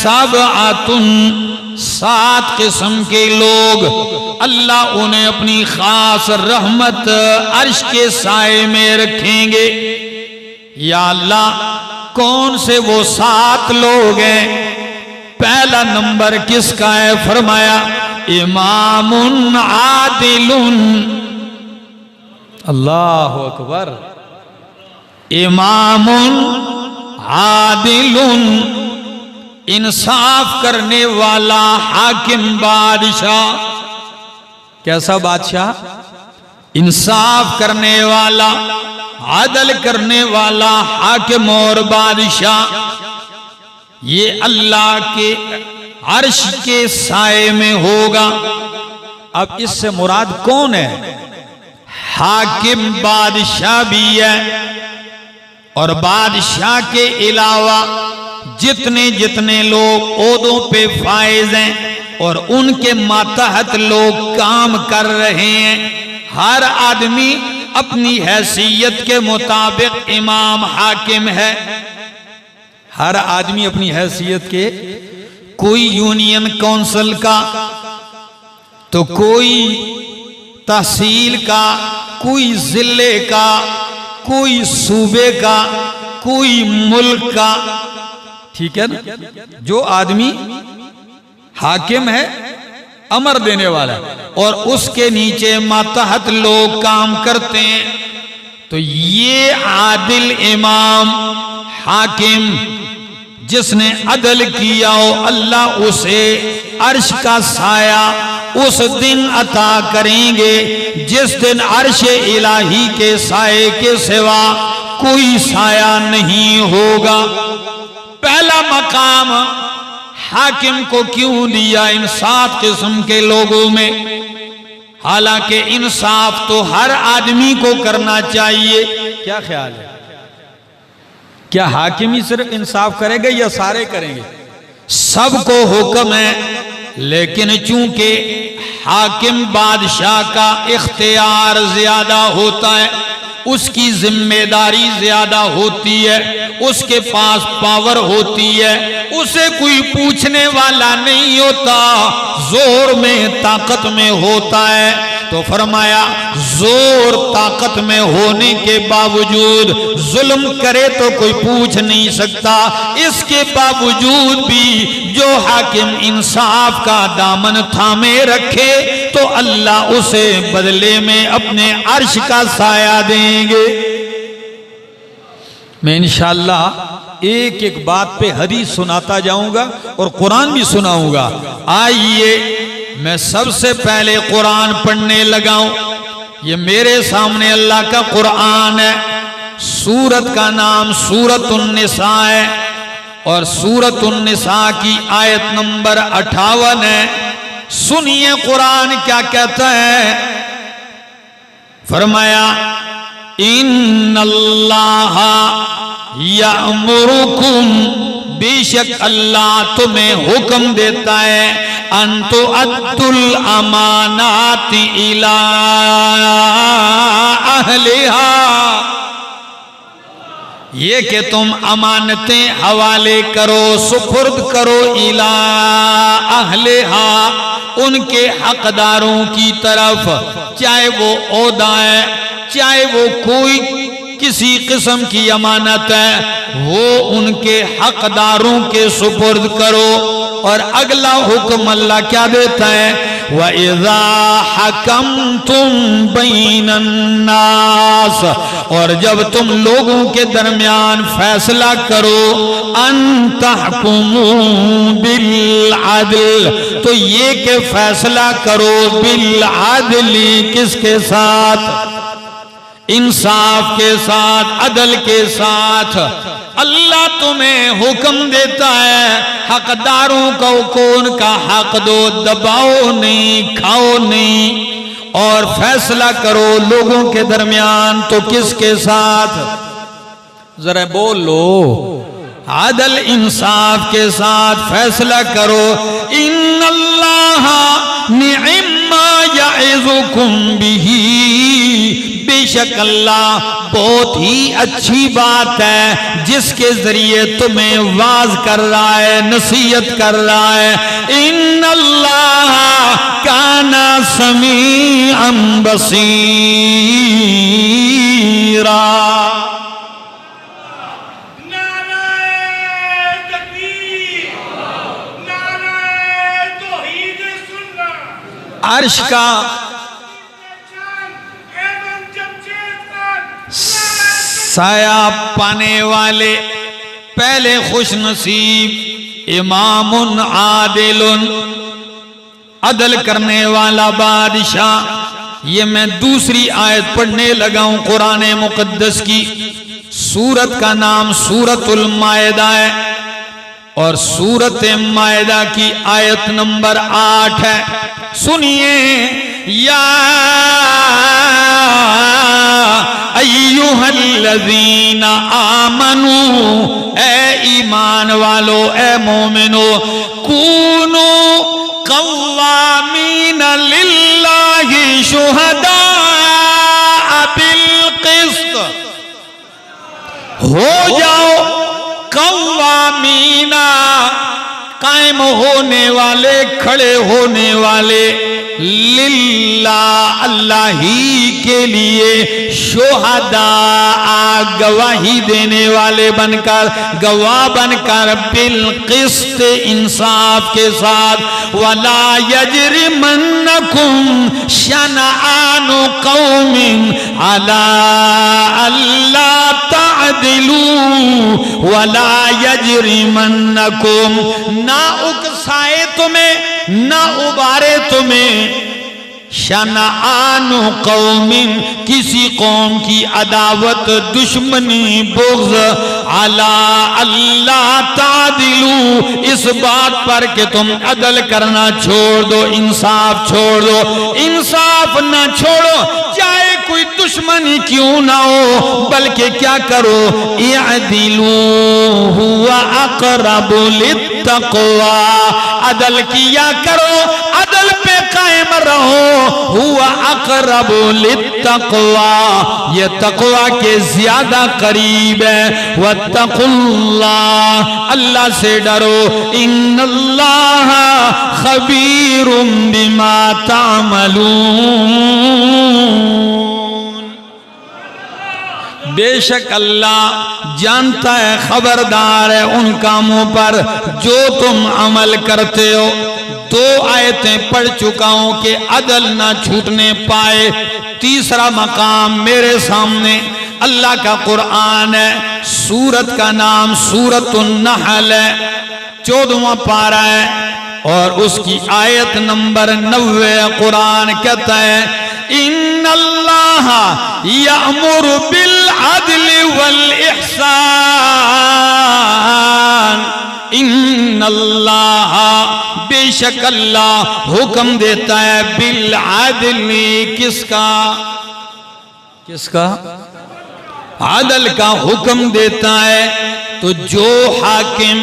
सब आतुन 7 किस्म के लोग अल्लाह उन्हें अपनी खास रहमत अर्श के साए में रखेंगे। या अल्लाह कौन से वो 7 लोग हैं? पहला नंबर किसका है? फरमाया इमामुन आदिलुन। अल्लाहु अकबर। इमामुन आदिलुन, इंसाफ करने वाला हाकिम बादशाह। कैसा बादशाह? इंसाफ करने वाला, आदल करने वाला हाकिम और बादशाह। ये अल्लाह के अर्श के साए में होगा। अब इससे मुराद कौन है? हाकिम बादशाह भी है, और बादशाह के अलावा जितने जितने लोग ओहदों पे फायज हैं और उनके मातहत लोग काम कर रहे हैं, हर आदमी अपनी हैसियत के मुताबिक इमाम हाकिम है। हर आदमी अपनी हैसियत के, कोई यूनियन काउंसिल का, तो कोई तहसील का, कोई जिले का, कोई सूबे का, कोई मुल्क का। ठीक है ना? जो आदमी हाकिम है, अमर देने वाला, और उसके नीचे मातहत लोग काम करते हैं, तो ये आदिल इमाम हाकिम जिसने अदल किया हो, अल्लाह उसे अर्श का साया उस दिन अता करेंगे जिस दिन अर्श इलाही के साए के सिवा कोई साया नहीं होगा। पहला मकाम हाकिम को क्यों दिया इन 7 किस्म के लोगों में? हालांकि इंसाफ तो हर आदमी को करना चाहिए। क्या ख्याल है? क्या हाकिम ही सिर्फ इंसाफ करेगा या सारे करेंगे? सबको हुक्म है, लेकिन चूंकि हाकिम बादशाह का इख्तियार ज्यादा होता है, उसकी जिम्मेदारी ज्यादा होती है, उसके पास पावर होती है, उसे कोई पूछने वाला नहीं होता, जोर में ताकत में होता है। तो फरमाया जोर ताकत में होने के बावजूद जुल्म करे तो कोई पूछ नहीं सकता। इसके बावजूद भी जो हाकिम इंसाफ का दामन थामे रखे तो अल्लाह उसे बदले में अपने अर्श का साया देंगे। मैं इंशाअल्लाह एक एक बात पे हदीस सुनाता जाऊंगा और कुरान भी सुनाऊंगा। आइए मैं सबसे पहले कुरान पढ़ने लगाऊं। ये मेरे सामने अल्लाह का कुरान है। सूरत का नाम सूरतुन निसा है और सूरतुन निसा की आयत नंबर 58 है। सुनिए कुरान क्या कहता है। फरमाया इन्नल्लाह यअमुरुकुम, बेशक अल्लाह तुम्हें हुक्म देता है, अंतु अद्दुल अमानाति इला अहलिहा, ये कि तुम अमानतें हवाले करो, सुपुर्द करो, इला अहलिहा, उनके हकदारों की तरफ, चाहे वो ओहदा है, चाहे वो कोई किसी किस्म की अमानत है, वो उनके हकदारों के सुपुर्द करो। और अगला हुक्म अल्लाह क्या देता है, व इज़ा हकमतुम बैनन नास, और जब तुम लोगों के दरमियान फैसला करो, अन तहकुमू बिल अदल, तो ये कि फैसला करो बिल अदली, किसके साथ? इंसाफ के साथ, अदल के साथ। अल्लाह तुम्हें हुक्म देता है हकदारों को कौन का हक दो, दबाओ नहीं, खाओ नहीं, और फैसला करो लोगों के दरमियान तो किसके साथ? जरा बोल लो, अदल इंसाफ के साथ फैसला करो। इन्नल्लाह निअम्मा यइज़ुकुम बिही, बेशक अल्लाह बहुत ही अच्छी बात है जिसके जरिए तुम्हें वाज कर रहा है, नसीहत कर रहा है। इन्नल्लाह काना समीअन बसीरा। अर्श का साया पाने वाले पहले खुश नसीब इमामुन आदिलुन, अदल करने वाला बादशाह। ये मैं दूसरी आयत पढ़ने लगा हूं कुरान मुकद्दस की। सूरत का नाम सूरतुल मायदा है और सूरत मायदा की आयत नंबर 8 है। सुनिए, या अय्युहल्लज़ीना आमनू, ए ईमान वालो, ए मोमिनो, कूनू कव्वामीन लिल्लाहि शुहदा बिल क़िस्त, हो जाओ कव्वामीना, कायम होने वाले, खड़े होने वाले, लिल्लाह, अल्लाह ही के लिए, शुहदा, गवाही देने वाले बनकर, गवाह बनकर, बिल क़िस्त, इंसाफ के साथ। वला यजरिमन्नकुम शनआनु कौमिन अला अल्ला तादिलू वला यजरिमन्नकुम, ना उकसाए तुम्हें, ना उबारे तुम्हें, शनआनु कौमिन, किसी कौम की अदावत, दुश्मनी, बुग़्ज़, अला अल्लाह तादिलू, इस बात पर कि तुम अदल करना छोड़ दो, इंसाफ छोड़ दो। इंसाफ ना छोड़ो, चाहे कोई दुश्मनी क्यों ना हो, बल्कि क्या करो, इअदिलू हुवा अक़रबु लित्तक़वा, अदल किया करो, अदल पे कायम रहो। हुआ अक़रबु लित्तक़वा, ये तक़वा के ज्यादा करीब है। वत्तक़ुल्लाह, अल्लाह से डरो। इन्नल्लाह ख़बीरुम बिमा तामलून, बेशक अल्लाह जानता है, खबरदार है उन कामों पर जो तुम अमल करते हो। 2 आयतें पढ़ चुका हूं कि अदल ना छूटने पाए। तीसरा मकाम मेरे सामने अल्लाह का कुरान है। सूरत का नाम सूरतुन नहल है, 14वां पारा है और उसकी आयत नंबर 90। कुरान कहता है, इन्नल्लाह यअमुरु बिल अदल वल इहसान, इन्नल्लाह, बेशक अल्लाह हुक्म देता है, बिल अदल, किसका, किसका, अदल का हुक्म देता है। तो जो हाकिम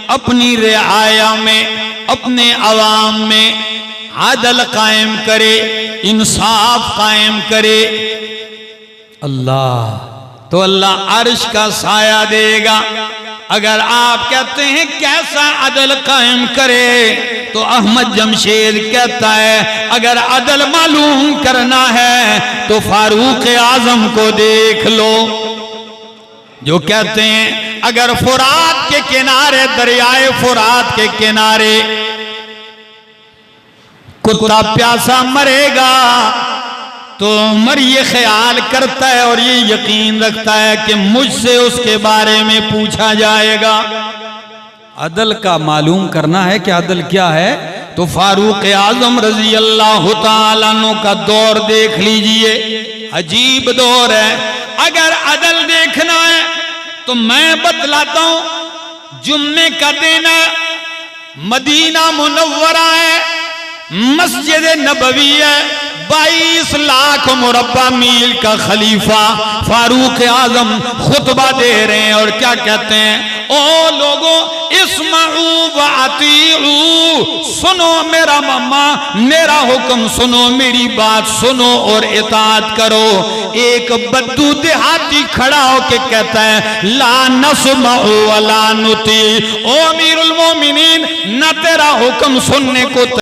अपनी रिआया में, अपने अवाम में अदल कायम करे, इंसाफ कायम करे, अल्लाह तो अल्लाह अर्श का साया देगा। अगर आप कहते हैं कैसा अदल कायम करे, तो अहमद जमशेद कहता है, अगर अदल मालूम करना है तो फारूक आजम को देख लो, जो कहते हैं अगर फुरात के किनारे, दरियाए फुरात के किनारे कुत्ता प्यासा मरेगा तो उमर ये ख्याल करता है और ये यकीन रखता है कि मुझसे उसके बारे में पूछा जाएगा। अदल का मालूम करना है कि अदल क्या है, तो फारूक आजम रजी अल्लाह तआला अन्हु का दौर देख लीजिए, अजीब दौर है। अगर अदल देखना है तो मैं बतलाता हूं, जुम्मे का दिन है, मदीना मुनव्वरा है, मस्जिद नबवी है, 22 लाख मुरब्बा मील का खलीफा फारूक आजम खुतबा दे रहे हैं और क्या कहते हैं, ओ लोगों, इस्माऊ व अतीऊ, सुनो मेरा मम्मा, मेरा हुक्म सुनो, मेरी बात सुनो और इताअत करो। एक बद्दू देहाती खड़ा होके कहता है ला नस्मऊ वला नुती, ओ अमीरुल मोमिनीन, न तेरा हुक्म सुनने को